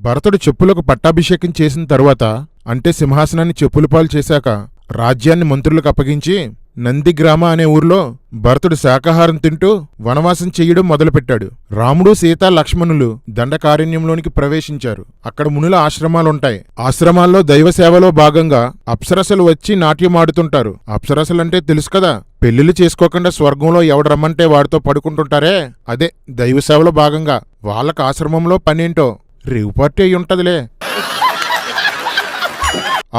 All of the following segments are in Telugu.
భరతుడు చెప్పులకు పట్టాభిషేకం చేసిన తరువాత, అంటే సింహాసనాన్ని చెప్పులపాలు చేశాక రాజ్యాన్ని మంత్రులకు అప్పగించి నందిగ్రామ అనే ఊర్లో భరతుడు శాకాహారం తింటూ వనవాసం చెయ్యడం మొదలుపెట్టాడు. రాముడు, సీత, లక్ష్మణులు దండకారణ్యంలోనికి ప్రవేశించారు. అక్కడ మునుల ఆశ్రమాలుంటాయి. ఆశ్రమాల్లో దైవ సేవలో భాగంగా అప్సరసలు వచ్చి నాట్యమాడుతుంటారు. అప్సరసలంటే తెలుసు కదా, పెళ్లిళ్ళు చేసుకోకుండా స్వర్గంలో ఎవడు రమ్మంటే వాడితో పడుకుంటుంటారే, అదే దైవ సేవలో భాగంగా. వాళ్ళకు ఆశ్రమంలో పనేంటో రేవు పార్టీ అయి ఉంటదిలే.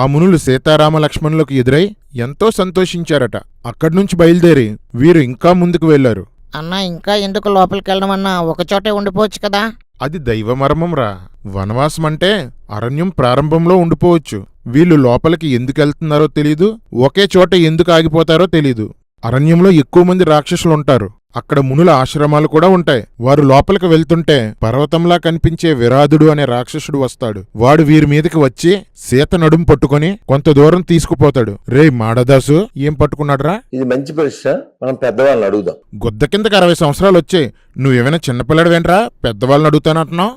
ఆ మునులు సీతారామ లక్ష్మణులకు ఎదురై ఎంతో సంతోషించారట. అక్కడ్నుంచి బయలుదేరి వీరు ఇంకా ముందుకు వెళ్లారు. అన్నా, ఇంకా ఎందుకు లోపలికెళ్ళడం అన్నా? ఒకచోటే ఉండిపోవచ్చు కదా. అది దైవమర్మంరా. వనవాసమంటే అరణ్యం ప్రారంభంలో ఉండిపోవచ్చు. వీళ్ళు లోపలికి ఎందుకెళ్తున్నారో తెలీదు, ఒకే చోట ఎందుకు ఆగిపోతారో తెలీదు. అరణ్యంలో ఎక్కువ మంది రాక్షసులుంటారు. అక్కడ మునుల ఆశ్రమాలు కూడా ఉంటాయి. వారు లోపలికి వెళ్తుంటే పర్వతంలా కనిపించే విరాధుడు అనే రాక్షసుడు వస్తాడు. వాడు వీరి మీదకి వచ్చి సీత నడుం పట్టుకుని కొంత దూరం తీసుకుపోతాడు. రే మాడదాసు, ఏం పట్టుకున్నాడ్రా? ఇది మంచి ప్రశ్న, మనం పెద్దవాళ్ళని అడుగుదాం. గుద్ద కిందకి 60 సంవత్సరాలు వచ్చాయి, నువ్వేమైనా చిన్నపిల్లడివేంట్రా పెద్దవాళ్ళని అడుగుతానంటున్నావు?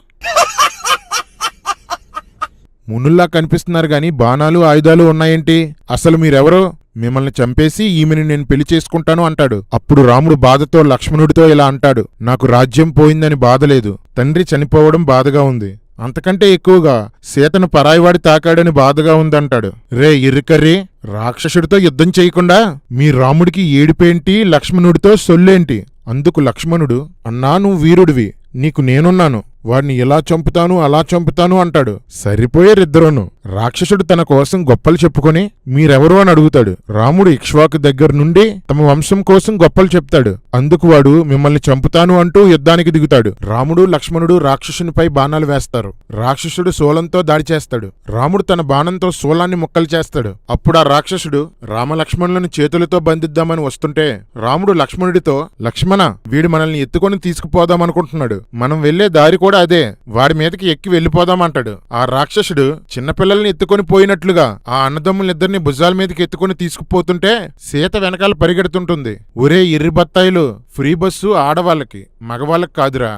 మునుల్లా కనిపిస్తున్నారు గాని బాణాలు ఆయుధాలు ఉన్నాయేంటి? అసలు మీరెవరు? మిమ్మల్ని చంపేసి ఈమెని నేను పెళ్లి చేసుకుంటాను అంటాడు. అప్పుడు రాముడు బాధతో లక్ష్మణుడితో ఇలా అంటాడు, నాకు రాజ్యం పోయిందని బాధలేదు, తండ్రి చనిపోవడం బాధగా ఉంది. అంతకంటే ఎక్కువగా సీతను పరాయివాడి తాకాడని బాధగా ఉందంటాడు. రే ఇరుకర్రి, రాక్షసుడితో యుద్ధం చేయకుండా మీ రాముడికి ఏడిపేంటి, లక్ష్మణుడితో సొల్లేంటి? అందుకు లక్ష్మణుడు, అన్నా నువ్వు వీరుడివి, నీకు నేనున్నాను, వాడిని ఇలా చంపుతాను అలా చంపుతాను అంటాడు. సరిపోయేరిద్దరూను. రాక్షసుడు తన కోసం గొప్పలు చెప్పుకొని మీరెవరు అని అడుగుతాడు. రాముడు ఇక్ష్వాకు దగ్గర నుండి తమ వంశం కోసం గొప్పలు చెప్తాడు. అందుకు వాడు మిమ్మల్ని చంపుతాను అంటూ యుద్ధానికి దిగుతాడు. రాముడు, లక్ష్మణుడు రాక్షసునిపై బాణాలు వేస్తారు. రాక్షసుడు శూలంతో దాడి చేస్తాడు. రాముడు తన బాణంతో శూలాన్ని ముక్కలు చేస్తాడు. అప్పుడు ఆ రాక్షసుడు రామలక్ష్మణులను చేతులతో బంధిద్దామని వస్తుంటే రాముడు లక్ష్మణుడితో, లక్ష్మణ, వీడు మనల్ని ఎత్తుకొని తీసుకుపోదామనుకుంటున్నాడు, మనం వెళ్లే దారి కూడా అదే, వాడి మీదకి ఎక్కి వెళ్లిపోదామంటాడు. ఆ రాక్షసుడు చిన్నపిల్లల్ని ఎత్తుకొని పోయినట్లుగా ఆ అన్నదమ్ములిద్దరిని భుజాల మీదకి ఎత్తుకొని తీసుకుపోతుంటే సీత వెనకాల పరిగెడుతుంటుంది. ఒరే ఎర్రి బత్తాయిలు, ఫ్రీ బస్సు ఆడవాళ్ళకి, మగవాళ్ళకి కాదురా.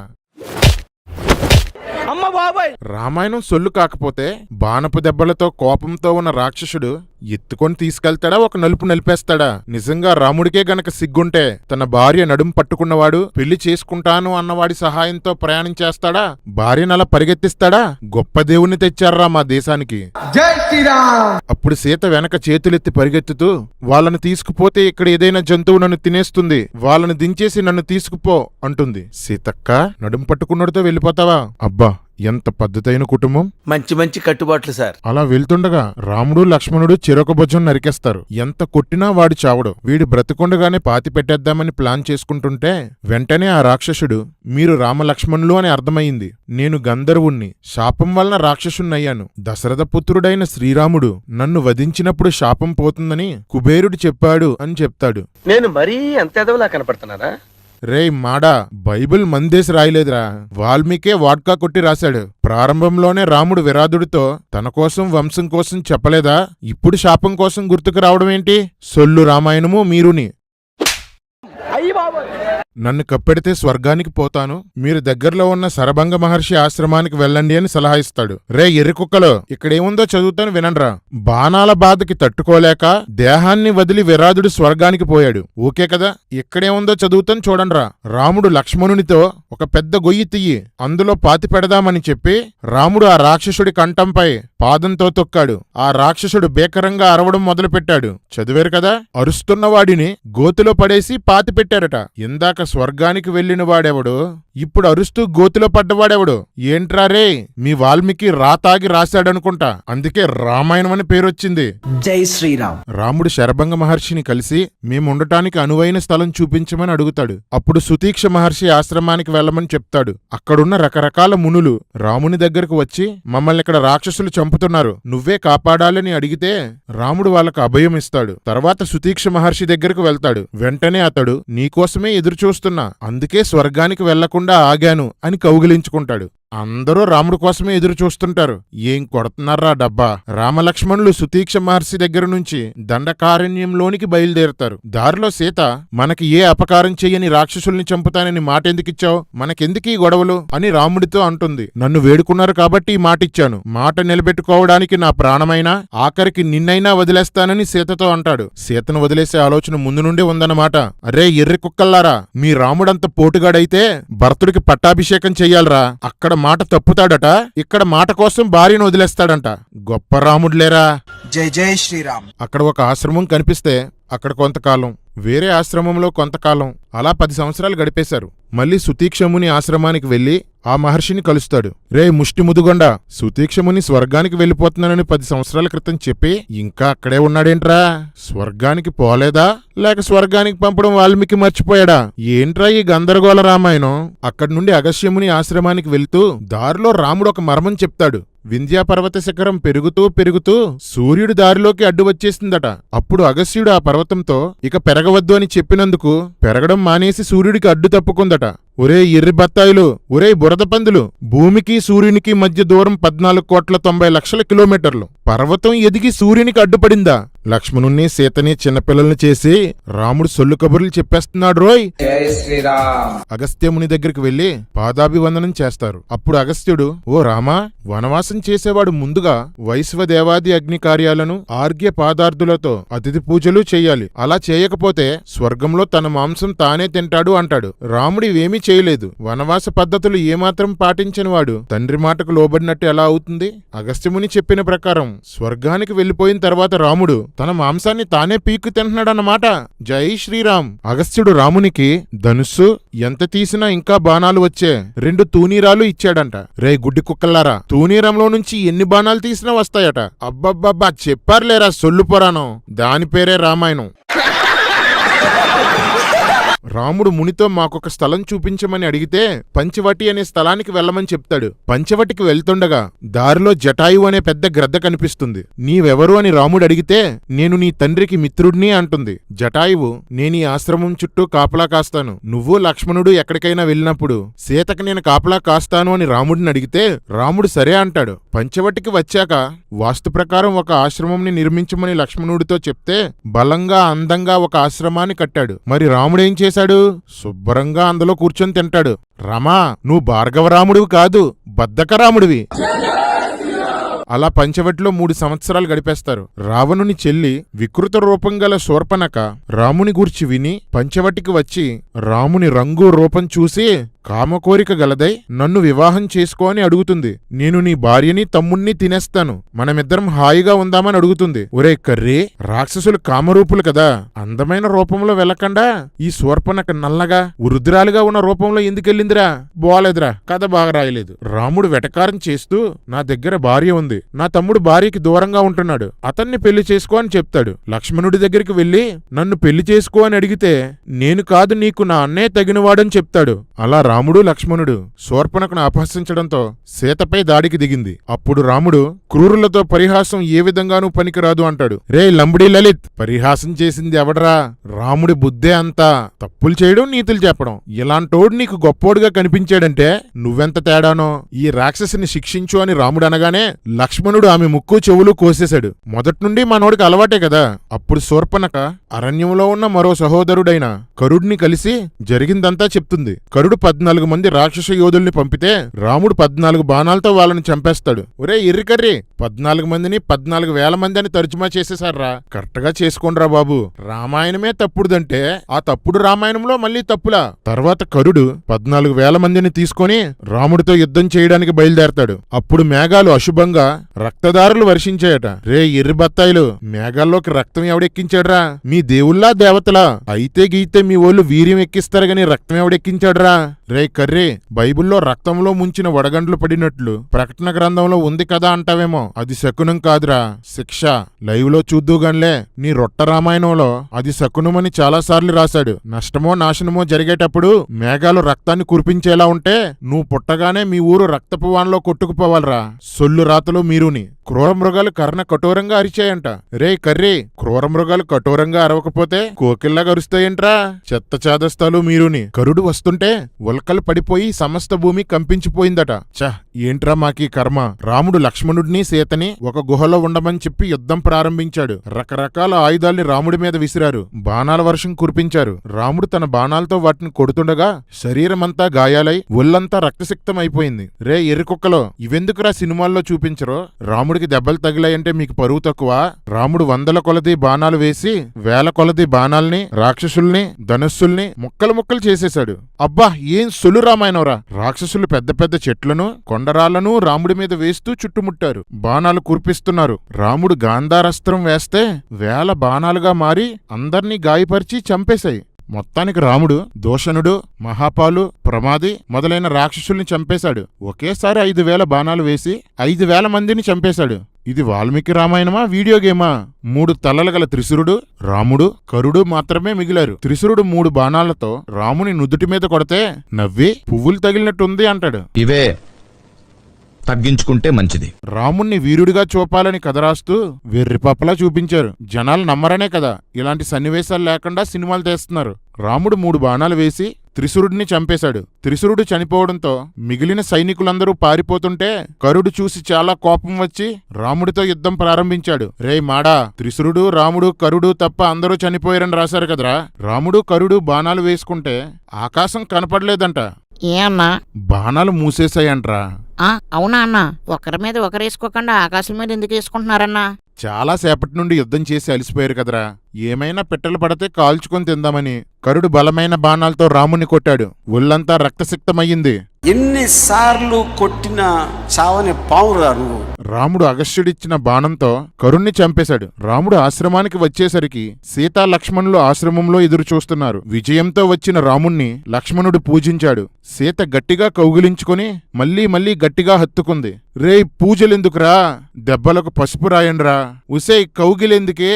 రామాయణం సొల్లు కాకపోతే బాణపు దెబ్బలతో కోపంతో ఉన్న రాక్షసుడు ఎత్తుకొని తీసుకెళ్తాడా, ఒక నలుపు నలిపేస్తాడా? నిజంగా రాముడికే గనక సిగ్గుంటే తన భార్య నడుం పట్టుకున్నవాడు పెళ్లి చేసుకుంటాను అన్నవాడి సహాయంతో ప్రయాణం చేస్తాడా? భార్యనలా పరిగెత్తిస్తాడా? గొప్ప దేవుణ్ణి తెచ్చారా మా దేశానికి. జై శ్రీరామ్. అప్పుడు సీత వెనక చేతులెత్తి పరిగెత్తుతూ, వాళ్ళని తీసుకుపోతే ఇక్కడ ఏదైనా జంతువు నన్ను తినేస్తుంది, వాళ్ళని దించేసి నన్ను తీసుకుపో అంటుంది. సీతక్క, నడుం పట్టుకున్నడితో వెళ్ళిపోతావా? అబ్బా, ఎంత పద్ధతైన కుటుంబం, మంచి మంచి కట్టుబాట్లు సార్. అలా వెళ్తుండగా రాముడు, లక్ష్మణుడు చెరొక భుజం నరికేస్తారు. ఎంత కొట్టినా వాడు చావడు. వీడు బ్రతికొండగానే పాతి పెట్టేద్దామని ప్లాన్ చేసుకుంటుంటే వెంటనే ఆ రాక్షసుడు, మీరు రామలక్ష్మణులు అని అర్థమయ్యింది, నేను గంధర్వుణ్ణి, శాపం వలన రాక్షసుణ్ణయ్యాను. దశరథ పుత్రుడైన శ్రీరాముడు నన్ను వధించినప్పుడు శాపం పోతుందని కుబేరుడు చెప్పాడు అని చెప్తాడు. నేను మరీ అంత ఎదవలా కనపడుతున్నారా? రే మాడా, బైబిల్ మందేసి రాయలేదురా, వాల్మీకే వాడ్కా కొట్టి రాశాడు. ప్రారంభంలోనే రాముడు విరాధుడితో తన కోసం వంశం కోసం చెప్పలేదా? ఇప్పుడు శాపం కోసం గుర్తుకు రావడం ఏంటి? సొల్లు రామాయణము మీరుని. నన్ను కప్పెడితే స్వర్గానికి పోతాను, మీరు దగ్గరలో ఉన్న శరభంగ మహర్షి ఆశ్రమానికి వెళ్ళండి అని సలహా ఇస్తాడు. రే ఎర్రికుక్కలో, ఇక్కడేముందో చదువుతాను వినండ్రా. బాణాల బాధకి తట్టుకోలేక దేహాన్ని వదిలి విరాధుడు స్వర్గానికి పోయాడు, ఓకే కదా? ఇక్కడేముందో చదువుతాను చూడండ్రా. రాముడు లక్ష్మణునితో ఒక పెద్ద గొయ్యి తీయి, అందులో పాతి పెడదామని చెప్పి రాముడు ఆ రాక్షసుడి కంఠంపై పాదంతో తొక్కాడు. ఆ రాక్షసుడు భీకరంగా అరవడం మొదలుపెట్టాడు. చదివారు కదా? అరుస్తున్నవాడిని గోతిలో పడేసి పాతి పెట్టారట. ఇందాక స్వర్గానికి వెళ్లిన వాడెవడు, ఇప్పుడు అరుస్తూ గోతిలో పడ్డవాడెవడు? ఏంట్రా రే, మీ వాల్మీకి రాతాగి రాశాడనుకుంటా, అందుకే రామాయణం అని పేరొచ్చింది. జై శ్రీరామ్. రాముడు శరభంగ మహర్షిని కలిసి మేముండటానికి అనువైన స్థలం చూపించమని అడుగుతాడు. అప్పుడు సుతీక్ష మహర్షి ఆశ్రమానికి వెళ్లమని చెప్తాడు. అక్కడున్న రకరకాల మునులు రాముని దగ్గరకు వచ్చి, మమ్మల్ని ఇక్కడ రాక్షసులు చంపుతున్నారు, నువ్వే కాపాడాలని అడిగితే రాముడు వాళ్ళకు అభయం ఇస్తాడు. తర్వాత సుతీక్ష మహర్షి దగ్గరకు వెళ్తాడు. వెంటనే అతడు, నీకోసమే ఎదురుచూస్తున్నా, అందుకే స్వర్గానికి వెళ్లకుండా ఆగాను అని కౌగిలించుకుంటాడు. అందరూ రాముడి కోసమే ఎదురు చూస్తుంటారు. ఏం కొడుతున్నారా డబ్బా. రామలక్ష్మణులు సుతీక్ష మహర్షి దగ్గర నుంచి దండకారణ్యంలోనికి బయలుదేరుతారు. దారిలో సీత, మనకి ఏ అపకారం చెయ్యని రాక్షసుల్ని చంపుతానని మాట ఎందుకిచ్చావు, మనకెందుకీ గొడవలు అని రాముడితో అంటుంది. నన్ను వేడుకున్నారు కాబట్టి ఈ మాటిచ్చాను. మాట నిలబెట్టుకోవడానికి నా ప్రాణమైనా, ఆఖరికి నిన్నైనా వదిలేస్తానని సీతతో అంటాడు. సీతను వదిలేసే ఆలోచన ముందు నుండి ఉందన్నమాట. అరే ఎర్రి కుక్కల్లారా, మీ రాముడంత పోటుగాడైతే భరతుడికి పట్టాభిషేకం చెయ్యాలరా. అక్కడ మాట తప్పుతాడట, ఇక్కడ మాట కోసం భార్యను వదిలేస్తాడంట. గొప్ప రాముడులేరా. జై జై శ్రీరామ్. అక్కడ ఒక ఆశ్రమం కనిపిస్తే అక్కడ కొంతకాలం, వేరే ఆశ్రమంలో కొంతకాలం, అలా 10 సంవత్సరాలు గడిపేశారు. మళ్ళీ సుతీక్షముని ఆశ్రమానికి వెళ్లి ఆ మహర్షిని కలుస్తాడు. రే ముష్టి ముదుగొండ, సుతీక్షముని స్వర్గానికి వెళ్ళిపోతున్నానని 10 సంవత్సరాల క్రితం చెప్పి ఇంకా అక్కడే ఉన్నాడేంట్రా? స్వర్గానికి పోలేదా, లేక స్వర్గానికి పంపడం వాల్మీకి మర్చిపోయాడా? ఏంట్రా ఈ గందరగోళ రామాయణం? అక్కడి నుండి అగస్త్యముని ఆశ్రమానికి వెళ్తూ దారిలో రాముడు ఒక మర్మం చెప్తాడు. వింధ్యాపర్వత శిఖరం పెరుగుతూ పెరుగుతూ సూర్యుడి దారిలోకి అడ్డు వచ్చేసిందట. అప్పుడు అగస్త్యుడు ఆ పర్వతంతో ఇక పెరగవద్దు అని చెప్పినందుకు పెరగడం మానేసి సూర్యుడికి అడ్డు తప్పుకుందట. ఒరే ఎర్రి బత్తాయిలు, ఒరే బురద పందులు, భూమికి సూర్యునికి మధ్య దూరం 14,90,00,000 కిలోమీటర్లు. పర్వతం ఎదిగి సూర్యునికి అడ్డుపడిందా? లక్ష్మణుణ్ణి సీతని చిన్నపిల్లల్ని చేసి రాముడు సొల్లు కబుర్లు చెప్పేస్తున్నాడు రోయ్. జై శ్రీరామ్. అగస్త్యముని దగ్గరికి వెళ్లి పాదాభివందనం చేస్తారు. అప్పుడు అగస్త్యుడు, ఓ రామా, వనవాసం చేసేవాడు ముందుగా వైశ్వదేవాది అగ్ని కార్యాలను ఆర్ఘ్య పాదార్థులతో అతిథి పూజలు చెయ్యాలి. అలా చేయకపోతే స్వర్గంలో తన మాంసం తానే తింటాడు అంటాడు. రాముడు ఇవేమీ చేయలేదు. వనవాస పద్ధతులు ఏమాత్రం పాటించని వాడు తండ్రి మాటకు లోబడినట్టు ఎలా అవుతుంది? అగస్త్యముని చెప్పిన ప్రకారం స్వర్గానికి వెళ్లిపోయిన తర్వాత రాముడు తన మాంసాన్ని తానే పీక్కు తింటున్నాడన్నమాట. జై శ్రీరామ్. అగస్త్యుడు రామునికి ధనుస్సు, ఎంత తీసినా ఇంకా బాణాలు వచ్చే 2 తూనీరాలు ఇచ్చాడంట. రే గుడ్డి కుక్కల్లారా, తూనీరంలో నుంచి ఎన్ని బాణాలు తీసినా వస్తాయట. అబ్బబ్బబ్బా, చెప్పారులేరా సొల్లు పురాణం. దాని పేరే రామాయణం. రాముడు మునితో మాకొక స్థలం చూపించమని అడిగితే పంచవటి అనే స్థలానికి వెళ్ళమని చెప్తాడు. పంచవటికి వెళ్తుండగా దారిలో జటాయు అనే పెద్ద గ్రద్ద కనిపిస్తుంది. నీవెవరు అని రాముడు అడిగితే నేను నీ తండ్రికి మిత్రుడిని అంటుంది. జటాయువు, నేనీ ఆశ్రమం చుట్టూ కాపలా కాస్తాను. నువ్వు లక్ష్మణుడు ఎక్కడికైనా వెళ్ళినప్పుడు సీతకి నేను కాపలా కాస్తాను అని రాముడిని అడిగితే రాముడు సరే అంటాడు. పంచవటికి వచ్చాక వాస్తు ప్రకారం ఒక ఆశ్రమంని నిర్మించమని లక్ష్మణుడితో చెప్తే బలంగా అందంగా ఒక ఆశ్రమాన్ని కట్టాడు. మరి రాముడేం చేశాడు? శుభ్రంగా అందులో కూర్చొని తింటాడు. రమా, నువ్వు భార్గవరాముడివి కాదు, బద్ధకరాముడివి. అలా పంచవటిలో 3 సంవత్సరాలు గడిపేస్తారు. రావణుని చెల్లి వికృత రూపం గల శూర్పణఖ రాముని గూర్చి విని పంచవటికి వచ్చి రాముని రంగు రూపం చూసి కామకోరిక గలదై నన్ను వివాహం చేసుకో అని అడుగుతుంది. నేను నీ భార్యని తమ్ముణ్ణి తినేస్తాను, మనమిద్దరం హాయిగా ఉందామని అడుగుతుంది. ఒరే కర్రీ, రాక్షసులు కామరూపులు కదా, అందమైన రూపంలో వెళ్ళకుండా ఈ శూర్పణఖ నల్లగా వృద్ధురాలుగా ఉన్న రూపంలో ఎందుకెళ్ళిందిరా? బాలేదురా, కథ బాగా రాయలేదు. రాముడు వెటకారం చేస్తూ నా దగ్గర భార్య ఉంది, నా తమ్ముడు భార్యకి దూరంగా ఉంటున్నాడు, అతన్ని పెళ్లి చేసుకో అని చెప్తాడు. లక్ష్మణుడి దగ్గరికి వెళ్లి నన్ను పెళ్లి చేసుకో అని అడిగితే నేను కాదు, నీకు నా అన్నే తగినవాడని చెప్తాడు. అలా రాముడు లక్ష్మణుడు శూర్పణఖను అపహసించడంతో సీతపై దాడికి దిగింది. అప్పుడు రాముడు క్రూరులతో పరిహాసం ఏ విధంగానూ పనికిరాదు అంటాడు. రే లంబడి లలిత్, పరిహాసం చేసింది ఎవడరా? రాముడి బుద్ధే అంతా. తప్పులు చేయడం, నీతులు చెప్పడం. ఇలాంటోడు నీకు గొప్పోడుగా కనిపించాడంటే నువ్వెంత తేడానో. ఈ రాక్షసిని శిక్షించు అని రాముడు అనగానే లక్ష్మణుడు ఆమె ముక్కు చెవులు కోసేశాడు. మొదట్నుండి మనోడికి అలవాటే కదా. అప్పుడు శూర్పణఖ అరణ్యంలో ఉన్న మరో సహోదరుడైన కరుడిని కలిసి జరిగిందంతా చెప్తుంది. కరుడు 14 మంది రాక్షస యోధుల్ని పంపితే రాముడు 14 బాణాలతో వాళ్ళని చంపేస్తాడు. ఒరే ఎర్రికర్రి, 14 మందిని 14,000 మంది అని తర్జుమా చేసేశారా? కరెక్ట్ గా చేసుకోండ్రా బాబు. రామాయణమే తప్పుడుదంటే ఆ తప్పుడు రామాయణంలో మళ్ళీ తప్పులా? తర్వాత కరుడు 14,000 మందిని తీసుకొని రాముడితో యుద్ధం చేయడానికి బయలుదేరతాడు. అప్పుడు మేఘాలు అశుభంగా రక్తదారులు వర్షించాయట. రే ఎర్రి బత్తాయిలు, మేఘాల్లోకి రక్తం ఎవడెక్కించాడ్రా? మీ దేవుళ్ళా దేవతలా? అయితే గీతే మీ ఓళ్ళు వీర్యం ఎక్కిస్తారు గాని రక్తం ఎవడెక్కించాడ్రా? రే కర్రీ, బైబిల్లో రక్తంలో ముంచిన వడగండ్లు పడినట్లు ప్రకటన గ్రంథంలో ఉంది కదా అంటావేమో, అది శకునం కాదురా, శిక్ష. లైవ్ లో చూద్దుగాన్లే, నీ రొట్ట రామాయణంలో అది శకునమని చాలాసార్లు రాశాడు. నష్టమో నాశనమో జరిగేటప్పుడు మేఘాలు రక్తాన్ని కురిపించేలా ఉంటే నువ్వు పుట్టగానే మీ ఊరు రక్తపు వానలో కొట్టుకుపోవాలరా. సొల్లు రాతలు మీరుని. క్రూర మృగాలు కర్ణ కఠోరంగా అరిచాయంట. రే కర్రీ, క్రూర మృగాలు కఠోరంగా అరవకపోతే కోకిల్లాగా అరుస్తాయంట్రా. చెత్త చాదస్తాలు మీరుని. కరుడు వస్తుంటే మొలకలు పడిపోయి సమస్త భూమి కంపించిపోయిందట. చ ఏంట్రా మాకీ కర్మ. రాముడు లక్ష్మణుడిని సీతని ఒక గుహలో ఉండమని చెప్పి యుద్ధం ప్రారంభించాడు. రకరకాల ఆయుధాల్ని రాముడి మీద విసిరారు. బాణాల వర్షం కురిపించారు. రాముడు తన బాణాలతో వాటిని కొడుతుండగా శరీరమంతా గాయాలై ఒళ్ళంతా రక్తసిక్తం అయిపోయింది. రే ఎర్రికుక్కలో, ఇవెందుకురా సినిమాల్లో చూపించరో? రాముడికి దెబ్బలు తగిలాయంటే మీకు పరువు తక్కువ? రాముడు వందల కొలది బాణాలు వేసి వేల కొలది బాణాల్ని, రాక్షసుల్ని, ధనుస్సుల్ని ముక్కలు ముక్కలు చేసేశాడు. అబ్బా ఏం సొలు రామాయణంరా. రాక్షసులు పెద్ద పెద్ద చెట్లను, కొండరాళ్లను రాముడి మీద వేస్తూ చుట్టుముట్టారు. బాణాలు కురిపిస్తున్నారు. రాముడు గాంధారస్త్రం వేస్తే వేల బాణాలుగా మారి అందర్నీ గాయపరిచి చంపేశాయి. మొత్తానికి రాముడు దోషణుడు, మహాపాలు, ప్రమాది మొదలైన రాక్షసుల్ని చంపేశాడు. ఒకేసారి 5,000 బాణాలు వేసి 5,000 మందిని చంపేశాడు. ఇది వాల్మీకి రామాయణమా, వీడియో గేమా? 3 తలలు గల త్రిశూరుడు, రాముడు, కరుడు మాత్రమే మిగిలారు. త్రిశూరుడు 3 బాణాలతో రాముని నుదుటి మీద కొడితే నవ్వి పువ్వులు తగిలినట్టుంది అంటాడు. ఇవే తగ్గించుకుంటే మంచిది. రాముణ్ణి వీరుడిగా చూపాలని కథ రాస్తూ వెర్రిపప్పలా చూపించారు. జనాలు నమ్మరనే కదా ఇలాంటి సన్నివేశాలు లేకుండా సినిమాలు తీస్తున్నారు. రాముడు 3 బాణాలు వేసి త్రిశూరుడిని చంపేశాడు. త్రిశూరుడు చనిపోవడంతో మిగిలిన సైనికులందరూ పారిపోతుంటే కరుడు చూసి చాలా కోపం వచ్చి రాముడితో యుద్ధం ప్రారంభించాడు. రేయ్ మాడా, త్రిశూరుడు, రాముడు, కరుడు తప్ప అందరూ చనిపోయారని రాశారు కదరా. రాముడు, కరుడు బాణాలు వేసుకుంటే ఆకాశం కనపడలేదంట. ఏ అన్నా? బాణాలు మూసేశాయంట్రా. అవునా అన్నా? ఒకరి మీద ఒకరు వేసుకోకుండా ఆకాశం మీద ఎందుకు వేసుకుంటున్నారన్నా? చాలా సేపటి నుండి యుద్ధం చేసి అలసిపోయారు కదరా. ఏమైనా పెట్టెలు పడితే కాల్చుకొని తిందామని కరుడు బలమైన బాణాలతో రాముని కొట్టాడు. ఒళ్ళంతా రక్తసిక్తమయ్యింది. ఎన్నిసార్లు కొట్టిన చావని పావురా నువ్వు. రాముడు అగస్త్యుడిచ్చిన బాణంతో కరుణ్ణి చంపేశాడు. రాముడు ఆశ్రమానికి వచ్చేసరికి సీతా లక్ష్మణులు ఆశ్రమంలో ఎదురు చూస్తున్నారు. విజయంతో వచ్చిన రాముణ్ణి లక్ష్మణుడు పూజించాడు. సీత గట్టిగా కౌగిలించుకొని మళ్లీ మళ్లీ గట్టిగా హత్తుకుంది. రేయ్ పూజలెందుకురా, దెబ్బలకు పసుపు రాయండ్రా. ఉసేయ్ కౌగిలెందుకే,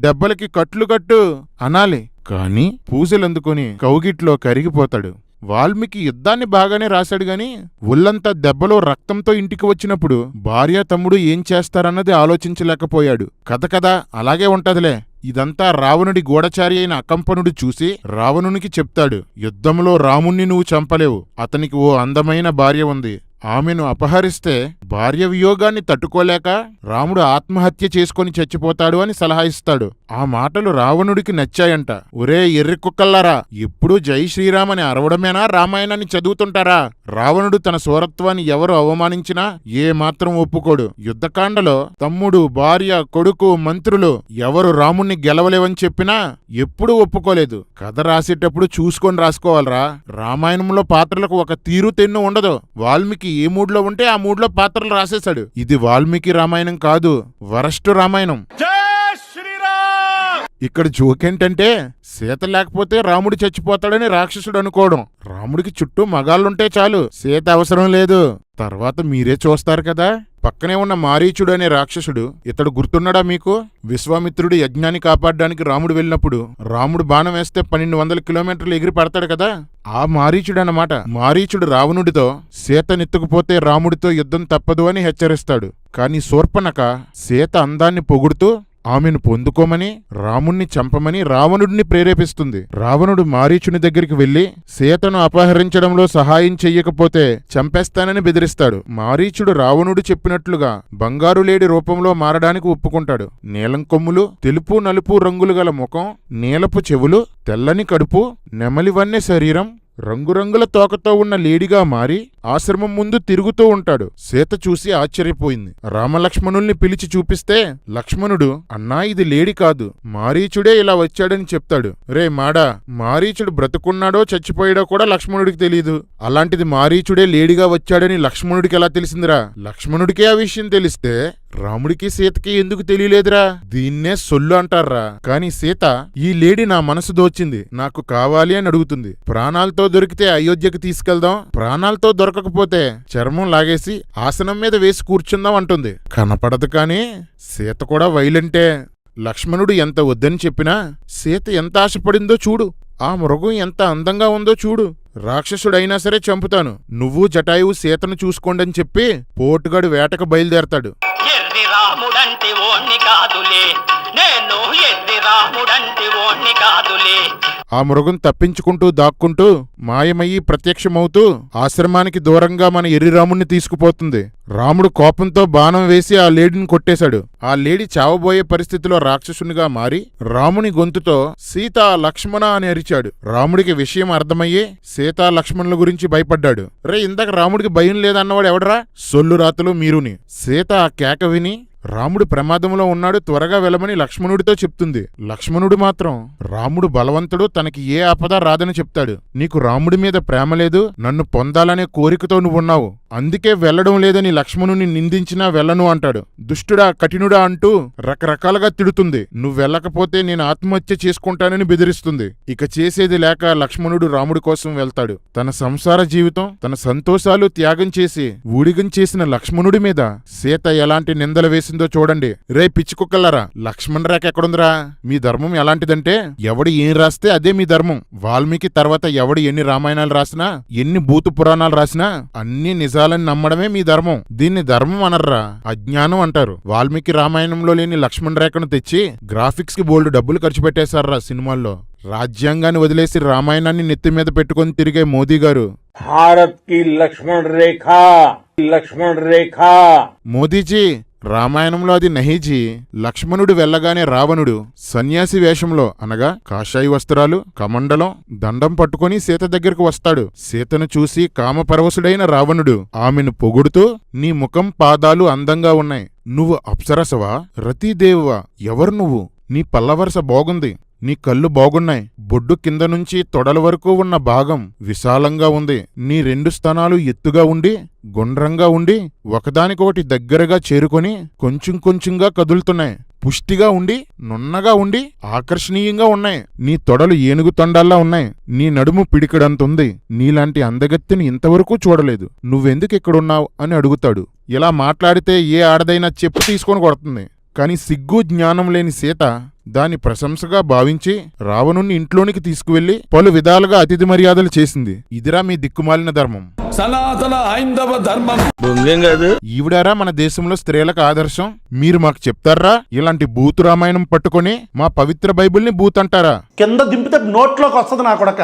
దెబ్బలకి కట్లు కట్టు అనాలి. కాని పూజలందుకొని కౌగిట్లో కరిగిపోతాడు. వాల్మీకి యుద్ధాన్ని బాగానే రాశాడు గాని ఒళ్ళంతా దెబ్బలో రక్తంతో ఇంటికి వచ్చినప్పుడు భార్య తమ్ముడు ఏం చేస్తారన్నది ఆలోచించలేకపోయాడు. కథ అలాగే ఉంటదిలే. ఇదంతా రావణుడి గూఢచారి అయిన అకంపనుడు చూసి రావణునికి చెప్తాడు. యుద్ధంలో రాముణ్ణి నువ్వు చంపలేవు. అతనికి ఓ అందమైన భార్య ఉంది. ఆమెను అపహరిస్తే భార్య వియోగాన్ని తట్టుకోలేక రాముడు ఆత్మహత్య చేసుకొని చచ్చిపోతాడు అని సలహా ఇస్తాడు. ఆ మాటలు రావణుడికి నచ్చాయంట. ఒరే ఎర్రి కుక్కల్లారా, ఎప్పుడూ జై శ్రీరామ్ అని అరవడమేనా రామాయణాన్ని చదువుతుంటారా? రావణుడు తన సోరత్వాన్ని ఎవరు అవమానించినా ఏ మాత్రం ఒప్పుకోడు. యుద్ధకాండలో తమ్ముడు, భార్య, కొడుకు, మంత్రులు ఎవరు రాముణ్ణి గెలవలేవని చెప్పినా ఎప్పుడూ ఒప్పుకోలేదు. కథ రాసేటప్పుడు చూసుకొని రాసుకోవాలరా. రామాయణంలో పాత్రలకు ఒక తీరు తెన్ను ఉండదు. వాల్మీకి ఏ మూడ్లో ఉంటే ఆ మూడ్లో పాత్రలు రాసేశాడు. ఇది వాల్మీకి రామాయణం కాదు, వరస్ట్ రామాయణం. ఇక్కడ జోకేంటంటే సీత లేకపోతే రాముడు చచ్చిపోతాడని రాక్షసుడు అనుకోవడం. రాముడికి చుట్టూ మగాళ్ళుంటే చాలు, సీత అవసరం లేదు. తర్వాత మీరే చూస్తారు కదా. పక్కనే ఉన్న మారీచుడు అనే రాక్షసుడు, ఇతడు గుర్తున్నాడా మీకు? విశ్వామిత్రుడు యజ్ఞాన్ని కాపాడడానికి రాముడు వెళ్ళినప్పుడు రాముడు బాణం వేస్తే 1200 కిలోమీటర్లు ఎగిరి పడతాడు కదా, ఆ మారీచుడు అన్నమాట. మారీచుడు రావణుడితో సీతనెత్తుకుపోతే రాముడితో యుద్ధం తప్పదు అని హెచ్చరిస్తాడు. కాని శూర్పణఖ సీత అందాన్ని పొగుడుతూ ఆమెను పొందుకోమని రాముణ్ణి చంపమని రావణుడిని ప్రేరేపిస్తుంది. రావణుడు మారీచుని దగ్గరికి వెళ్లి సీతను అపహరించడంలో సహాయం చెయ్యకపోతే చంపేస్తానని బెదిరిస్తాడు. మారీచుడు రావణుడు చెప్పినట్లుగా బంగారు లేడి రూపంలో మారడానికి ఒప్పుకుంటాడు. నీలం కొమ్ములు, తెలుపు నలుపు రంగులు గల ముఖం, నీలపు చెవులు, తెల్లని కడుపు, నెమలివన్నె శరీరం, రంగురంగుల తోకతో ఉన్న లేడిగా మారి ఆశ్రమం ముందు తిరుగుతూ ఉంటాడు. సీత చూసి ఆశ్చర్యపోయింది. రామలక్ష్మణుల్ని పిలిచి చూపిస్తే లక్ష్మణుడు, అన్నా ఇది లేడి కాదు, మారీచుడే ఇలా వచ్చాడని చెప్తాడు. రే మాడా, మారీచుడు బ్రతుకున్నాడో చచ్చిపోయాడో కూడా లక్ష్మణుడికి తెలీదు. అలాంటిది మారీచుడే లేడిగా వచ్చాడని లక్ష్మణుడికి ఎలా తెలిసిందిరా? లక్ష్మణుడికే ఆ విషయం తెలిస్తే రాముడికి సీతకి ఎందుకు తెలియలేదురా? దీన్నే సొల్లు అంటారా. కాని సీత, ఈ లేడి నా మనసు దోచింది, నాకు కావాలి అని అడుగుతుంది. ప్రాణాలతో దొరికితే అయోధ్యకు తీసుకెళ్దాం, ప్రాణాలతో దొరకకపోతే చర్మం లాగేసి ఆసనం మీద వేసి కూర్చుందాం అంటుంది. కనపడదు కాని సీత కూడా వైలెంటే. లక్ష్మణుడు ఎంత వద్దని చెప్పినా సీత ఎంత ఆశపడిందో చూడు. ఆ మృగం ఎంత అందంగా ఉందో చూడు. రాక్షసుడైనా సరే చంపుతాను, నువ్వు జటాయువు సీతను చూసుకోండని చెప్పి పోటుగాడు వేటకు బయలుదేరతాడు. రాముడంటే ఓణ్ణి కాదులే, నేను ఎర్రి రాముడంటి ఓణ్ణి కాదులే. ఆ మృగం తప్పించుకుంటూ దాక్కుంటూ మాయమయ్యి ప్రత్యక్షమవుతూ ఆశ్రమానికి దూరంగా మన ఎర్రిరాముణ్ణి తీసుకుపోతుంది. రాముడు కోపంతో బాణం వేసి ఆ లేడీని కొట్టేశాడు. ఆ లేడీ చావబోయే పరిస్థితిలో రాక్షసునిగా మారి రాముని గొంతుతో సీతా లక్ష్మణ అని అరిచాడు. రాముడికి విషయం అర్థమయ్యి సీతా లక్ష్మణుల గురించి భయపడ్డాడు. రే, ఇందాక రాముడికి భయం లేదన్నవాడు ఎవడరా? సొల్లు రాతలు మీరుని. సీత ఆ కేక విని రాముడు ప్రమాదంలో ఉన్నాడు, త్వరగా వెళ్ళమని లక్ష్మణుడితో చెప్తుంది. లక్ష్మణుడు మాత్రం రాముడు బలవంతుడు, తనకి ఏ ఆపద రాదని చెప్తాడు. నీకు రాముడి మీద ప్రేమ లేదు, నన్ను పొందాలనే కోరికతో నువ్వున్నావు, అందుకే వెళ్లడం లేదని లక్ష్మణుని నిందించినా వెళ్ళను అంటాడు. దుష్టుడా కఠినుడా అంటూ రకరకాలుగా తిడుతుంది. నువ్వు వెళ్ళకపోతే నేను ఆత్మహత్య చేసుకుంటానని బెదిరిస్తుంది. ఇక చేసేది లేక లక్ష్మణుడు రాముడి కోసం వెళ్తాడు. తన సంసార జీవితం, తన సంతోషాలు త్యాగం చేసి ఊడిగం చేసిన లక్ష్మణుడి మీద సీత ఎలాంటి నిందలు వేసిందో చూడండి. రే పిచ్చికుక్కలారా, లక్ష్మణ రేఖ ఎక్కడుందిరా? మీ ధర్మం ఎలాంటిదంటే ఎవడు ఏం రాస్తే అదే మీ ధర్మం. వాల్మీకి తర్వాత ఎవడు ఎన్ని రామాయణాలు రాసినా, ఎన్ని భూత పురాణాలు రాసినా అన్ని నిజాలని నమ్మడమే మీ ధర్మం. దీన్ని ధర్మం అనర్రా, అజ్ఞానం అంటారు. వాల్మీకి రామాయణంలో లేని లక్ష్మణ రేఖను తెచ్చి గ్రాఫిక్స్ కి బోల్డ్ డబ్బులు ఖర్చు పెట్టేశారా సినిమాల్లో. రాజ్యాంగాన్ని వదిలేసి రామాయణాన్ని నెత్తి మీద పెట్టుకుని తిరిగే మోదీ గారు భారత్ కి లక్ష్మణ్ రేఖ. మోదీజీ, రామాయణంలో అది నహీజీ. లక్ష్మణుడు వెళ్ళగానే రావణుడు సన్యాసి వేషంలో, అనగా కాషాయి వస్త్రాలు, కమండలం, దండం పట్టుకుని సీత దగ్గరకు వస్తాడు. సీతను చూసి కామపరవశుడైన రావణుడు ఆమెను పొగుడుతూ, నీ ముఖం పాదాలు అందంగా ఉన్నాయి, నువ్వు అప్సరసవా, రతీదేవువా, ఎవరు నువ్వు, నీ పల్లవరస బాగుంది, నీ కళ్ళు బాగున్నాయి, బొడ్డు కింద నుంచి తొడల వరకు ఉన్న భాగం విశాలంగా ఉంది, నీ 2 స్తనాలు ఎత్తుగా ఉండి గుండ్రంగా ఉండి ఒకదానికొకటి దగ్గరగా చేరుకొని కొంచెం కొంచెంగా కదులుతున్నాయి, పుష్టిగా ఉండి నున్నగా ఉండి ఆకర్షణీయంగా ఉన్నాయి, నీ తొడలు ఏనుగు తొండాల్లా ఉన్నాయి, నీ నడుము పిడికడంతుంది, నీలాంటి అందగత్తిని ఇంతవరకు చూడలేదు, నువ్వెందుకు ఇక్కడున్నావు అని అడుగుతాడు. ఇలా మాట్లాడితే ఏ ఆడదైనా చెప్పు తీసుకొని కొడుతుంది. కాని సిగ్గు జ్ఞానం లేని సీత దాని ప్రశంసగా భావించి రావణుణ్ణి ఇంట్లోనికి తీసుకువెళ్లి పలు విధాలుగా అతిథి మర్యాదలు చేసింది. ఇదిరా మీ దిక్కుమాలిన ధర్మం, సనాతన హైందవ ధర్మం. బొంగేం కాదు. ఈవిడారా మన దేశంలో స్త్రీలకు ఆదర్శం? మీరు మాకు చెప్తారా? ఇలాంటి బూతు రామాయణం పట్టుకొని మా పవిత్ర బైబిల్ని బూత్ అంటారా? కింద దింపితే నోట్లోకి వస్తుంది నా కొడక.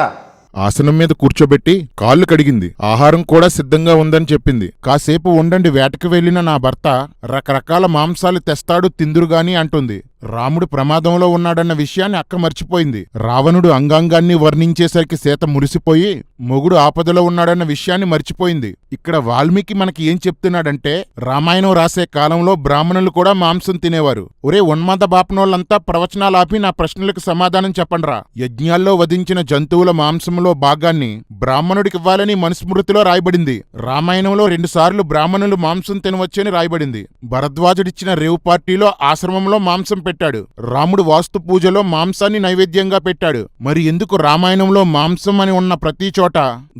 ఆసనం మీద కూర్చోబెట్టి కాళ్ళు కడిగింది. ఆహారం కూడా సిద్ధంగా ఉందని చెప్పింది. కాసేపు ఉండండి, వేటకి వెళ్లిన నా భర్త రకరకాల మాంసాలు తెస్తాడు తిందురుగాని అంటుంది. రాముడు ప్రమాదంలో ఉన్నాడన్న విషయాన్ని అక్క మర్చిపోయింది. రావణుడు అంగాంగాన్ని వర్ణించేసరికి సీత మురిసిపోయి మొగుడు ఆపదలో ఉన్నాడన్న విషయాన్ని మర్చిపోయింది. ఇక్కడ వాల్మీకి మనకి ఏం చెప్తున్నాడంటే, రామాయణం రాసే కాలంలో బ్రాహ్మణులు కూడా మాంసం తినేవారు. ఒరే ఉన్మాద బాపనోళ్ళంతా ప్రవచనాలాపి నా ప్రశ్నలకు సమాధానం చెప్పండ్రా. యజ్ఞాల్లో వధించిన జంతువుల మాంసంలో భాగాన్ని బ్రాహ్మణుడికివ్వాలని మనుస్మృతిలో రాయబడింది. రామాయణంలో 2 సార్లు బ్రాహ్మణులు మాంసం తినవచ్చని రాయబడింది. భరద్వాజుడిచ్చిన రేవు పార్టీలో ఆశ్రమంలో మాంసం పెట్టాడు. రాముడు వాస్తు పూజలో మాంసాన్ని నైవేద్యంగా పెట్టాడు. మరి ఎందుకు రామాయణంలో మాంసం అని ఉన్న ప్రతి చోట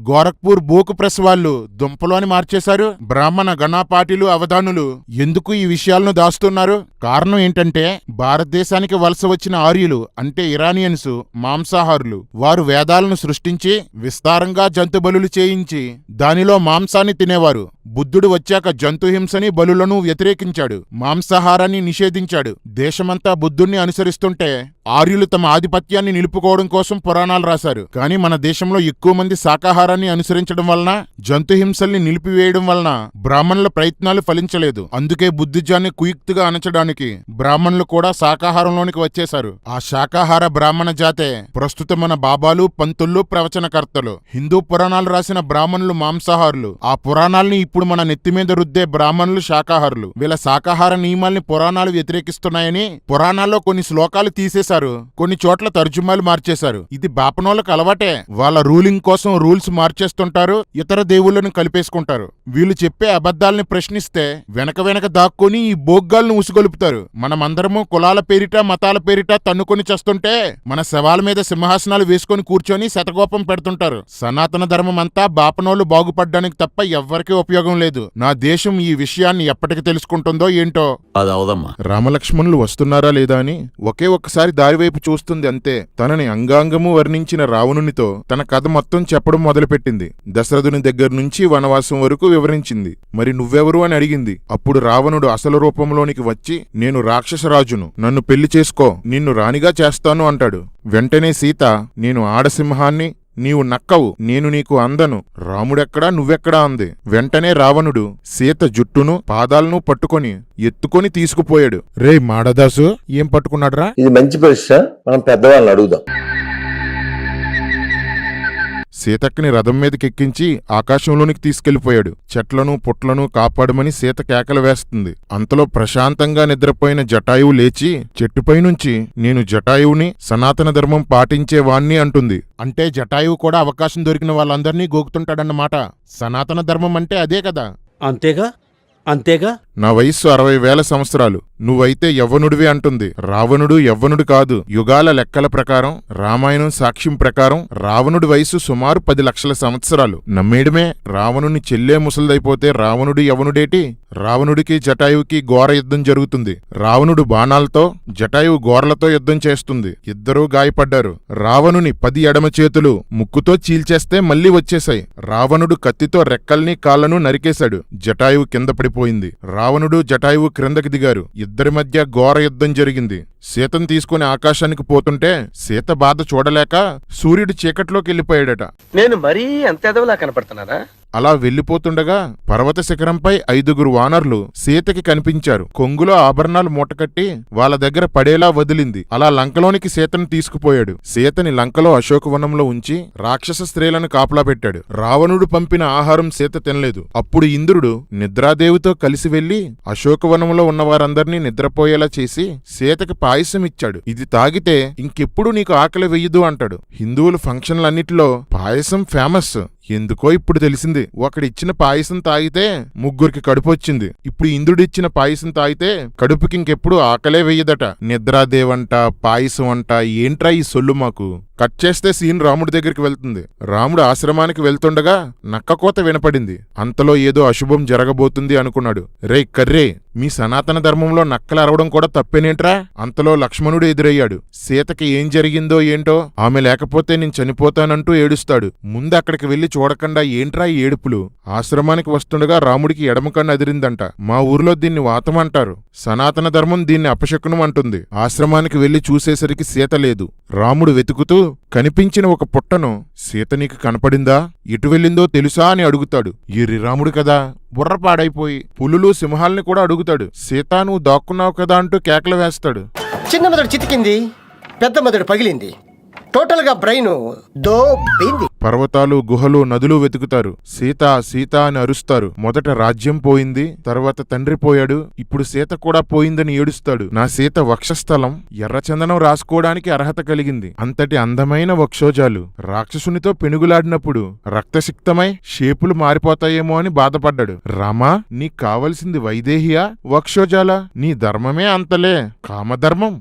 గోరఖ్పూర్ బోకు ప్రెస్ వాళ్ళు దుంపలు అని మార్చేశారు? బ్రాహ్మణ గణాపాటిలు అవధానులు ఎందుకు ఈ విషయాలను దాస్తున్నారు? కారణం ఏంటంటే, భారతదేశానికి వలస వచ్చిన ఆర్యులు అంటే ఇరానియన్స్ మాంసాహారులు. వారు వేదాలను సృష్టించి విస్తారంగా జంతుబలులు చేయించి దానిలో మాంసాన్ని తినేవారు. బుద్ధుడు వచ్చాక జంతుహింసని బలులను వ్యతిరేకించాడు, మాంసాహారాన్ని నిషేధించాడు. దేశమంతా బుద్ధుణ్ణి అనుసరిస్తుంటే ఆర్యులు తమ ఆధిపత్యాన్ని నిలుపుకోవడం కోసం పురాణాలు రాశారు. కానీ మన దేశంలో ఎక్కువ మంది శాకాహారాన్ని అనుసరించడం వలన, జంతుహింసల్ని నిలిపివేయడం వలన బ్రాహ్మణుల ప్రయత్నాలు ఫలించలేదు. అందుకే బుద్ధిజాన్ని కుయుక్తిగా అణచడానికి బ్రాహ్మణులు కూడా శాకాహారంలోనికి వచ్చేశారు. ఆ శాకాహార బ్రాహ్మణ జాతే ప్రస్తుతం మన బాబాలు, పంతుళ్ళు, ప్రవచనకర్తలు. హిందూ పురాణాలు రాసిన బ్రాహ్మణులు మాంసాహారులు. ఆ పురాణాల్ని ఇప్పుడు మన నెత్తిమీద రుద్దే బ్రాహ్మణులు శాకాహారులు. వీళ్ళ శాకాహార నియమాల్ని పురాణాలు వ్యతిరేకిస్తున్నాయని పురాణాల్లో కొన్ని శ్లోకాలు తీసేశారు, కొన్ని చోట్ల తర్జుమాలు మార్చేశారు. ఇది బాపనోళ్ళకు అలవాటే. వాళ్ళ రూలింగ్ కోసం రూల్స్ మార్చేస్తుంటారు, ఇతర దేవుళ్లను కలిపేసుకుంటారు. వీళ్ళు చెప్పే అబద్ధాలని ప్రశ్నిస్తే వెనక వెనక దాక్కొని ఈ బోగ్గాలను ఉసుగొలుపుతారు. మనమందరము కులాల పేరిట, మతాల పేరిట తన్నుకొని చేస్తుంటే మన శవాల మీద సింహాసనాలు వేసుకొని కూర్చొని శతకోపం పెడుతుంటారు. సనాతన ధర్మం అంతా బాపనోళ్లు బాగుపడ్డానికి తప్ప ఎవ్వరికీ ఉపయోగం ఉపయోగం లేదు. నా దేశం ఈ విషయాన్ని ఎప్పటికి తెలుసుకుంటుందో ఏంటో. అది అవదమ్మా. రామలక్ష్మణులు వస్తున్నారా లేదా అని ఒకే ఒక్కసారి దారివైపు చూస్తుంది అంతే. తనని అంగాంగము వర్ణించిన రావణునితో తన కథ మొత్తం చెప్పడం మొదలుపెట్టింది. దశరథుని దగ్గర నుంచి వనవాసం వరకు వివరించింది. మరి నువ్వెవరు అని అడిగింది. అప్పుడు రావణుడు అసలు రూపంలోనికి వచ్చి, నేను రాక్షసరాజును, నన్ను పెళ్లి చేసుకో, నిన్ను రాణిగా చేస్తాను అంటాడు. వెంటనే సీత, నేను ఆడసింహాన్ని, నీవు నక్కవు, నేను నీకు అందను, రాముడెక్కడా నువ్వెక్కడా అంది. వెంటనే రావణుడు సీత జుట్టును పాదాలను పట్టుకొని ఎత్తుకొని తీసుకుపోయాడు. రే మాడదాసు, ఏం పట్టుకున్నాడ్రా? ఇది మంచి ప్రశ్న, మనం పెద్దవాళ్ళని అడుగుదాం. సీతక్కని రథం మీదకెక్కించి ఆకాశంలోనికి తీసుకెళ్లిపోయాడు. చెట్లను పుట్లను కాపాడమని సీత కేకలు వేస్తుంది. అంతలో ప్రశాంతంగా నిద్రపోయిన జటాయువు లేచి చెట్టుపైనుంచి, నేను జటాయువుని, సనాతన ధర్మం పాటించేవాణ్ణి అంటుంది. అంటే జటాయువు కూడా అవకాశం దొరికిన వాళ్ళందర్నీ గోకుతుంటాడన్నమాట. సనాతన ధర్మం అంటే అదే కదా. అంతేగా అంతేగా. నా వయస్సు 60,000 సంవత్సరాలు, నువ్వైతే యవ్వనుడివే అంటుంది. రావణుడు యవ్వనుడు కాదు. యుగాల లెక్కల ప్రకారం, రామాయణం సాక్ష్యం ప్రకారం రావణుడి వయస్సు సుమారు 10 లక్షల సంవత్సరాలు. నమ్మేయడమే. రావణుని చెల్లే ముసలిదైపోతే రావణుడు యవ్వనుడేటి? రావణుడికి జటాయువుకి ఘోర యుద్ధం జరుగుతుంది. రావణుడు బాణాలతో, జటాయువు గోర్లతో యుద్ధం చేస్తుంది. ఇద్దరూ గాయపడ్డారు. రావణుని 10 ఎడమ చేతులు ముక్కుతో చీల్చేస్తే మళ్లీ వచ్చేశాయి. రావణుడు కత్తితో రెక్కల్ని కాళ్లను నరికేశాడు. జటాయువు కింద పడిపోయింది. రావణుడు జటాయువు క్రిందకి దిగారు. ఇద్దరి మధ్య ఘోర యుద్ధం జరిగింది. సీతను తీసుకుని ఆకాశానికి పోతుంటే సీత బాధ చూడలేక సూర్యుడు చీకట్లోకి వెళ్ళిపోయాడట. నేను మరీ అంత ఎదవలా కనపడుతున్నారా? అలా వెళ్లిపోతుండగా పర్వత శిఖరంపై 5 వానర్లు సీతకి కనిపించారు. కొంగులో ఆభరణాలు మూటకట్టి వాళ్ళ దగ్గర పడేలా వదిలింది. అలా లంకలోనికి సీతను తీసుకుపోయాడు. సీతని లంకలో అశోకవనంలో ఉంచి రాక్షస స్త్రీలను కాపలా పెట్టాడు. రావణుడు పంపిన ఆహారం సీత తినలేదు. అప్పుడు ఇంద్రుడు నిద్రాదేవితో కలిసి వెళ్లి అశోకవనంలో ఉన్న వారందర్నీ నిద్రపోయేలా చేసి సీతకి పాయసం ఇచ్చాడు. ఇది తాగితే ఇంకెప్పుడు నీకు ఆకలి వెయ్యదు అంటాడు. హిందువుల ఫంక్షన్లన్నిటిలో పాయసం ఫేమస్. ఎందుకో ఇప్పుడు తెలిసింది. ఒకడిచ్చిన పాయసం తాగితే 3 కడుపొచ్చింది. ఇప్పుడు ఇంద్రుడిచ్చిన పాయసం తాగితే కడుపుకి ఇంకెప్పుడు ఆకలే వెయ్యదట. నిద్రాదేవంట, పాయసం అంట, ఏంట్రా ఈ సొల్లు మాకు? కట్ చేస్తే సీన్ రాముడి దగ్గరికి వెళ్తుంది. రాముడు ఆశ్రమానికి వెళ్తుండగా నక్కకోత వినపడింది. అంతలో ఏదో అశుభం జరగబోతుంది అనుకున్నాడు. రే కర్రే, మీ సనాతన ధర్మంలో నక్కలు అరవడం కూడా తప్పేనేంట్రా? అంతలో లక్ష్మణుడు ఎదురయ్యాడు. సీతకి ఏం జరిగిందో ఏంటో, ఆమె లేకపోతే నేను చనిపోతానంటూ ఏడుస్తాడు. ముందు అక్కడికి వెళ్లి చూడకుండా ఏంట్రా ఈ ఏడుపులు? ఆశ్రమానికి వస్తుండగా రాముడికి ఎడమకన్ను అదిరిందంట. మా ఊర్లో దీన్ని వాతం అంటారు. సనాతన ధర్మం దీన్ని అపశకునం అంటుంది. ఆశ్రమానికి వెళ్లి చూసేసరికి సీత లేదు. రాముడు వెతుకుతూ కనిపించిన ఒక పుట్టను, సీత నీకు కనపడిందా? ఎటు వెళ్ళిందో తెలుసా అని అడుగుతాడు. ఎర్రి రాముడు కదా, బుర్ర పాడైపోయి పులులు సింహాల్ని కూడా అడుగుతాడు. సీత నువ్వు దాక్కున్నావు కదా అంటూ కేకలు వేస్తాడు. చిన్న మెదడు చితికింది, పెద్ద మెదడు పగిలింది, టోటల్ గా బ్రెయిన్ దోబింది. పర్వతాలు, గుహలు, నదులు వెతుకుతారు. సీత సీత అని అరుస్తారు. మొదట రాజ్యం పోయింది, తర్వాత తండ్రి పోయాడు, ఇప్పుడు సీత కూడా పోయిందని ఏడుస్తాడు. నా సీత వక్షస్థలం ఎర్రచందనం రాసుకోవడానికి అర్హత కలిగింది. అంతటి అందమైన వక్షోజాలు రాక్షసునితో పెనుగులాడినప్పుడు రక్తసిక్తమై షేపులు మారిపోతాయేమో అని బాధపడ్డాడు. రామా, నీకు కావలసింది వైదేహియా వక్షోజాల? నీ ధర్మమే అంతలే, కామధర్మం.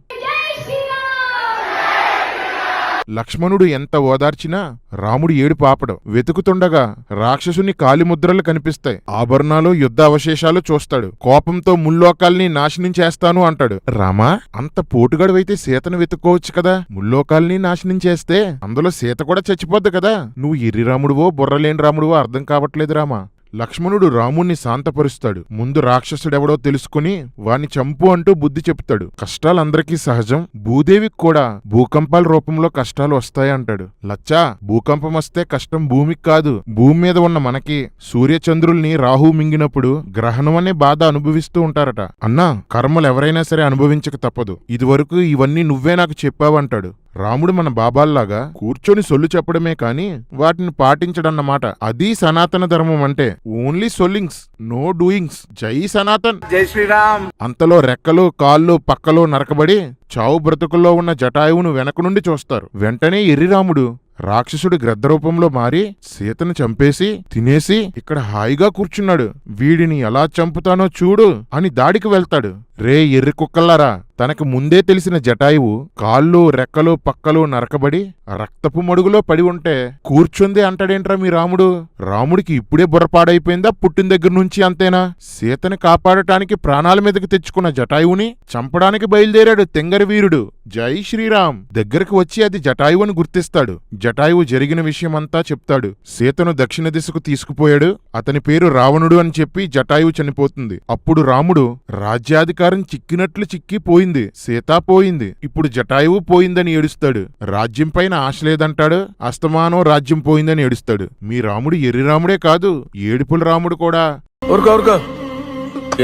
లక్ష్మణుడు ఎంత ఓదార్చినా రాముడు ఏడుపు ఆపడం. వెతుకుతుండగా రాక్షసుని కాలిముద్రలు కనిపిస్తాయి. ఆభరణాలు, యుద్ధ అవశేషాలు చూస్తాడు. కోపంతో ముల్లోకాల్ని నాశనం చేస్తాను అంటాడు. రామా, అంత పోటుగడువైతే సీతను వెతుక్కోవచ్చు కదా. ముల్లోకాల్ని నాశనం చేస్తే అందులో సీత కూడా చచ్చిపోద్ది కదా. నువ్వు ఎర్రి రాముడువో బుర్రలేని రాముడువో అర్థం కావట్లేదు రామా. లక్ష్మణుడు రాముణ్ణి శాంతపరుస్తాడు. ముందు రాక్షసుడెవడో తెలుసుకుని వాణ్ణి చంపు అంటూ బుద్ధి చెప్తాడు. కష్టాలందరికీ సహజం, భూదేవికి కూడా భూకంపాల రూపంలో కష్టాలు వస్తాయంటాడు. లచ్చా, భూకంపం వస్తే కష్టం భూమికి కాదు, భూమి మీద ఉన్న మనకి. సూర్యచంద్రుల్ని రాహు మింగినప్పుడు గ్రహణం అనే బాధ అనుభవిస్తూ ఉంటారట. అన్నా, కర్మలు ఎవరైనా సరే అనుభవించక తప్పదు. ఇదివరకు ఇవన్నీ నువ్వే నాకు చెప్పావంటాడు. రాముడు మన బాబాల్లాగా కూర్చొని సొల్లు చెప్పడమే కాని వాటిని పాటించడన్నమాట. అది సనాతన ధర్మం అంటే. ఓన్లీ సొల్లింగ్స్, నో డూయింగ్స్. జై సనాతన్, జై శ్రీరామ్. అంతలో రెక్కలు, కాళ్ళు, పక్కలో నరకబడి చావు బ్రతుకుల్లో ఉన్న జటాయువును వెనక నుండి చూస్తారు. వెంటనే ఎర్రిరాముడు రాక్షసుడి గ్రద్దరూపంలో మారి సీతను చంపేసి తినేసి ఇక్కడ హాయిగా కూర్చున్నాడు. వీడిని ఎలా చంపుతానో చూడు అని దాడికి వెళ్తాడు. రే ఎర్రి కుక్కల్లారా, తనకు ముందే తెలిసిన జటాయువు కాళ్ళు రెక్కలు పక్కలు నరకబడి రక్తపు మడుగులో పడి ఉంటే కూర్చుంది అంటాడేంట్రా మీ రాముడు? రాముడికి ఇప్పుడే బుర్రపాడైపోయిందా పుట్టిన దగ్గర నుంచి అంతేనా? సీతని కాపాడటానికి ప్రాణాల మీదకి తెచ్చుకున్న జటాయువుని చంపడానికి బయలుదేరాడు తెంగర వీరుడు. జై శ్రీరామ్. దగ్గరకు వచ్చి అది జటాయువుని గుర్తిస్తాడు. జటాయువు జరిగిన విషయమంతా చెప్తాడు. సీతను దక్షిణ దిశకు తీసుకుపోయాడు. అతని పేరు రావణుడు అని చెప్పి జటాయువు చనిపోతుంది. అప్పుడు రాముడు రాజ్యాధికారం చిక్కినట్లు చిక్కిపోయింది, సీత పోయింది, ఇప్పుడు జటాయువు పోయిందని ఏడుస్తాడు. రాజ్యం పైన ఆశ లేదంటాడు. అస్తమానం రాజ్యం పోయిందని ఏడుస్తాడు. మీ రాముడు ఎర్రి రాముడే కాదు, ఏడుపుల రాముడు కూడా. ఊరుకో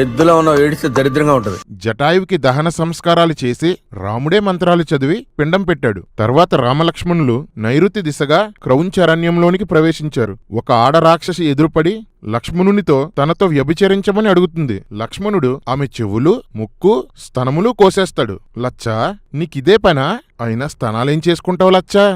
ఎద్దులో ఉన్న ఏడిస్తే దరిద్రంగా ఉంటది. జటాయువుకి దహన సంస్కారాలు చేసి రాముడే మంత్రాలు చదివి పిండం పెట్టాడు. తర్వాత రామలక్ష్మణులు నైరుతి దిశగా క్రౌంచారణ్యంలోనికి ప్రవేశించారు. ఒక ఆడరాక్షసి ఎదురుపడి లక్ష్మణునితో తనతో వ్యభిచరించమని అడుగుతుంది. లక్ష్మణుడు ఆమె చెవులు, ముక్కు, స్తనములు కోసేస్తాడు. లచ్చా, నీకిదే పనా? అయినా స్తనాలేం చేసుకుంటావు లచ్చా?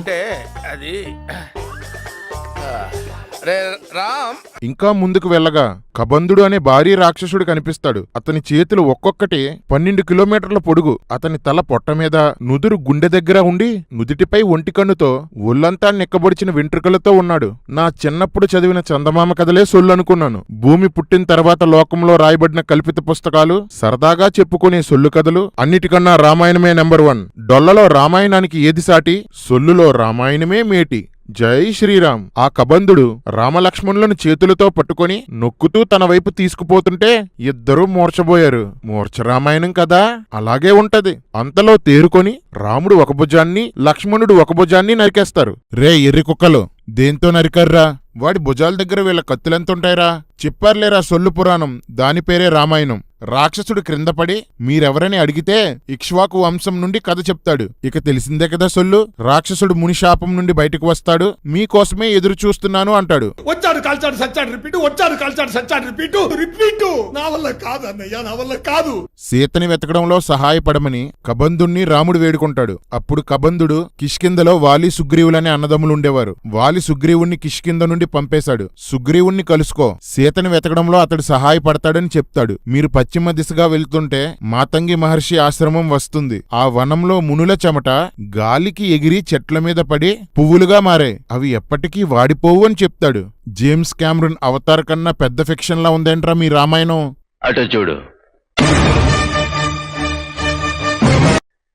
ఇంకా ముందుకు వెళ్ళగా కబంధుడు అనే భారీ రాక్షసుడు కనిపిస్తాడు. అతని చేతులు ఒక్కొక్కటి 12 కిలోమీటర్ల పొడుగు. అతని తల పొట్ట మీద, నుదురు గుండె దగ్గర ఉండి నుదిటిపై ఒంటి కన్నుతో ఒళ్ళంతా నిక్కబొడిచిన వెంట్రుకలతో ఉన్నాడు. నా చిన్నప్పుడు చదివిన చందమామ కథలే సొల్లనుకున్నాను. భూమి పుట్టిన తర్వాత లోకంలో రాయబడిన కల్పిత పుస్తకాలు, సరదాగా చెప్పుకునే సొల్లు కథలు అన్నిటికన్నా రామాయణమే నెంబర్ 1. డొల్లలో రామాయణానికి ఏది సాటి? సొల్లులో రామాయణమే మేటి. జై శ్రీరామ్. ఆ కబంధుడు రామలక్ష్మణులను చేతులతో పట్టుకొని నొక్కుతూ తన వైపు తీసుకుపోతుంటే ఇద్దరూ మూర్చబోయారు. మూర్ఛ రామాయణం కదా, అలాగే ఉంటది. అంతలో తేరుకొని రాముడు ఒక భుజాన్ని, లక్ష్మణుడు ఒక భుజాన్ని నరికేస్తారు. రే ఎర్రి కుక్కలు, దేంతో నరికర్రా? వాడి భుజాల దగ్గర వీళ్ళ కత్తులెంతుంటాయిరా? చెప్పారులేరా సొల్లు పురాణం, దాని పేరే రామాయణం. రాక్షసుడు క్రిందపడి మీరెవరని అడిగితే ఇక్ష్వాకు వంశం నుండి కథ చెప్తాడు. ఇక తెలిసిందే కదా సొల్లు. రాక్షసుడు మునిశాపం నుండి బయటకు వస్తాడు. మీకోసమే ఎదురు చూస్తున్నాను అంటాడు. వచ్చాడు కాల్చాడు సచ్చాడు రిపీట్, వచ్చాడు కాల్చాడు సచ్చాడు రిపీట్. నా వల్ల కాదు అన్నయ్య, నా వల్ల కాదు. సీతని వెతకడంలో సహాయపడమని కబంధుణ్ణి రాముడు వేడుకుంటాడు. అప్పుడు కబంధుడు కిష్కిందలో వాలి సుగ్రీవులనే అన్నదమ్ములుండేవారు. వాలి సుగ్రీవుణ్ణి కిష్కింద నుండి పంపేశాడు. సుగ్రీవుణ్ణి కలుసుకో, సీతని వెతకడంలో అతడు సహాయపడతాడని చెప్తాడు. మీరు పశ్చిమ దిశగా వెళ్తుంటే మాతంగి మహర్షి ఆశ్రమం వస్తుంది. ఆ వనంలో మునుల చెమట గాలికి ఎగిరి చెట్ల మీద పడి పువ్వులుగా మారాయి. అవి ఎప్పటికీ వాడిపోవు అని చెప్తాడు. జేమ్స్ క్యామరూన్ అవతార్ కన్నా పెద్ద ఫిక్షన్లా ఉందేంట్రా మీ రామాయణం? అటు చూడు,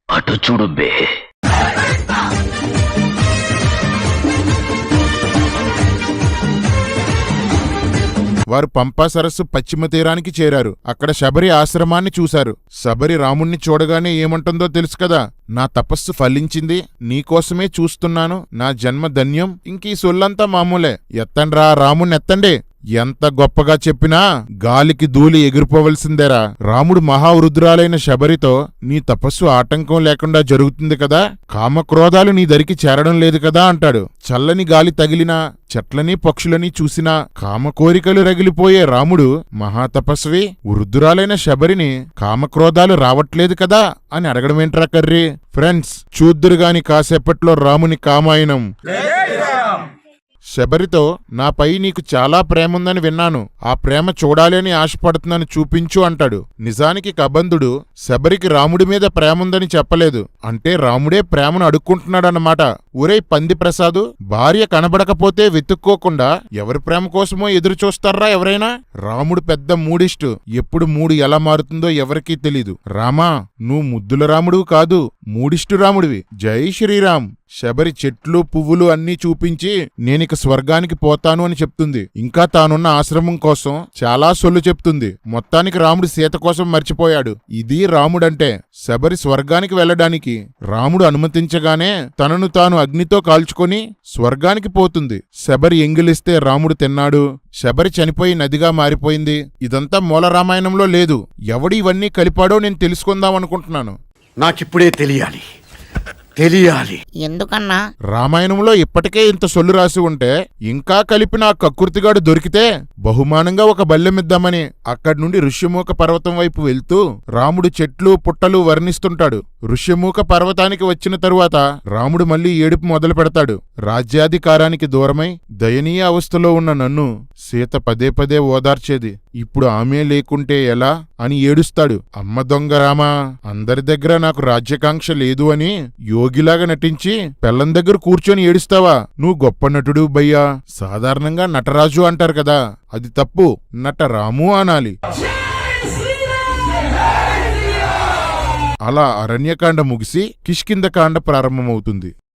అటు చూడు బే. వారు పంపా సరస్సు పశ్చిమ తీరానికి చేరారు. అక్కడ శబరి ఆశ్రమాన్ని చూశారు. శబరి రాముణ్ణి చూడగానే ఏమంటుందో తెలుసు కదా, నా తపస్సు ఫలించింది, నీకోసమే చూస్తున్నాను, నా జన్మ ధన్యం, ఇంకీ సొల్లంతా మామూలే, ఎత్తండ్రా రాముణ్ణి ఎత్తండి. ఎంత గొప్పగా చెప్పినా గాలికి ధూళి ఎగిరిపోవలసిందేరా. రాముడు మహావృద్ధురాలైన శబరితో నీ తపస్సు ఆటంకం లేకుండా జరుగుతుంది కదా, కామక్రోధాలు నీ దరికి చేరడం లేదు కదా అంటాడు. చల్లని గాలి తగిలినా, చెట్లని పక్షులని చూసినా కామకోరికలు రగిలిపోయే రాముడు మహాతపస్వి వృద్ధురాలైన శబరిని కామక్రోధాలు రావట్లేదు కదా అని అడగడమేంట్రా కర్రీ? ఫ్రెండ్స్, చూద్దురుగాని కాసేపట్లో రాముని కామాయణం. శబరితో నాపై నీకు చాలా ప్రేముందని విన్నాను, ఆ ప్రేమ చూడాలి అని ఆశపడుతున్నాను, చూపించు అంటాడు. నిజానికి కబంధుడు శబరికి రాముడి మీద ప్రేముందని చెప్పలేదు. అంటే రాముడే ప్రేమను అడుక్కుంటున్నాడన్నమాట. ఒరేయ్ పంది ప్రసాదు, భార్య కనబడకపోతే వెతుక్కోకుండా ఎవరి ప్రేమ కోసమో ఎదురు చూస్తారా ఎవరైనా? రాముడు పెద్ద మూడిష్టు. ఎప్పుడు మూడు ఎలా మారుతుందో ఎవరికీ తెలీదు. రామా, నువ్వు ముద్దుల రాముడు కాదు, మూడిష్టు రాముడివి. జై శ్రీరామ్. శబరి చెట్లు పువ్వులు అన్నీ చూపించి నేనిక స్వర్గానికి పోతాను అని చెప్తుంది. ఇంకా తానున్న ఆశ్రమం కోసం చాలా సొల్లు చెప్తుంది. మొత్తానికి రాముడు సీత కోసం మర్చిపోయాడు. ఇది రాముడంటే. శబరి స్వర్గానికి వెళ్లడానికి రాముడు అనుమతించగానే తనను తాను అగ్నితో కాల్చుకొని స్వర్గానికి పోతుంది. శబరి ఎంగిలిస్తే రాముడు తిన్నాడు. శబరి చనిపోయి నదిగా మారిపోయింది. ఇదంతా మూల రామాయణంలో లేదు. ఎవడు ఇవన్నీ కలిపాడో నేను తెలుసుకుందాం అనుకుంటున్నాను. నాకిప్పుడే తెలియాలి. ఎందుకన్నా? రామాయణంలో ఇప్పటికే ఇంత సొల్లు రాసి ఉంటే ఇంకా కలిపిన ఆ కక్కుర్తిగాడు దొరికితే బహుమానంగా ఒక బల్లెమిద్దామని అక్కడి నుండి ఋష్యమూక పర్వతం వైపు వెళ్తూ రాముడు చెట్లు పుట్టలు వర్ణిస్తుంటాడు. ఋష్యమూక పర్వతానికి వచ్చిన తరువాత రాముడు మళ్ళీ ఏడుపు మొదలు పెడతాడు. రాజ్యాధికారానికి దూరమై దయనీయ అవస్థలో ఉన్న నన్ను సీత పదే పదే ఓదార్చేది. ఇప్పుడు ఆమె లేకుంటే ఎలా అని ఏడుస్తాడు. అమ్మ దొంగ రామా, అందరి దగ్గర నాకు రాజ్యకాంక్ష లేదు అని యోగిలాగా నటించి పెళ్ళం దగ్గర కూర్చొని ఏడుస్తావా? నువ్వు గొప్ప నటుడు భయ్యా. సాధారణంగా నటరాజు అంటారు కదా, అది తప్పు. నటరాము అనాలి. అలా అరణ్యకాండ ముగిసి కిష్కింధకాండ ప్రారంభమవుతుంది.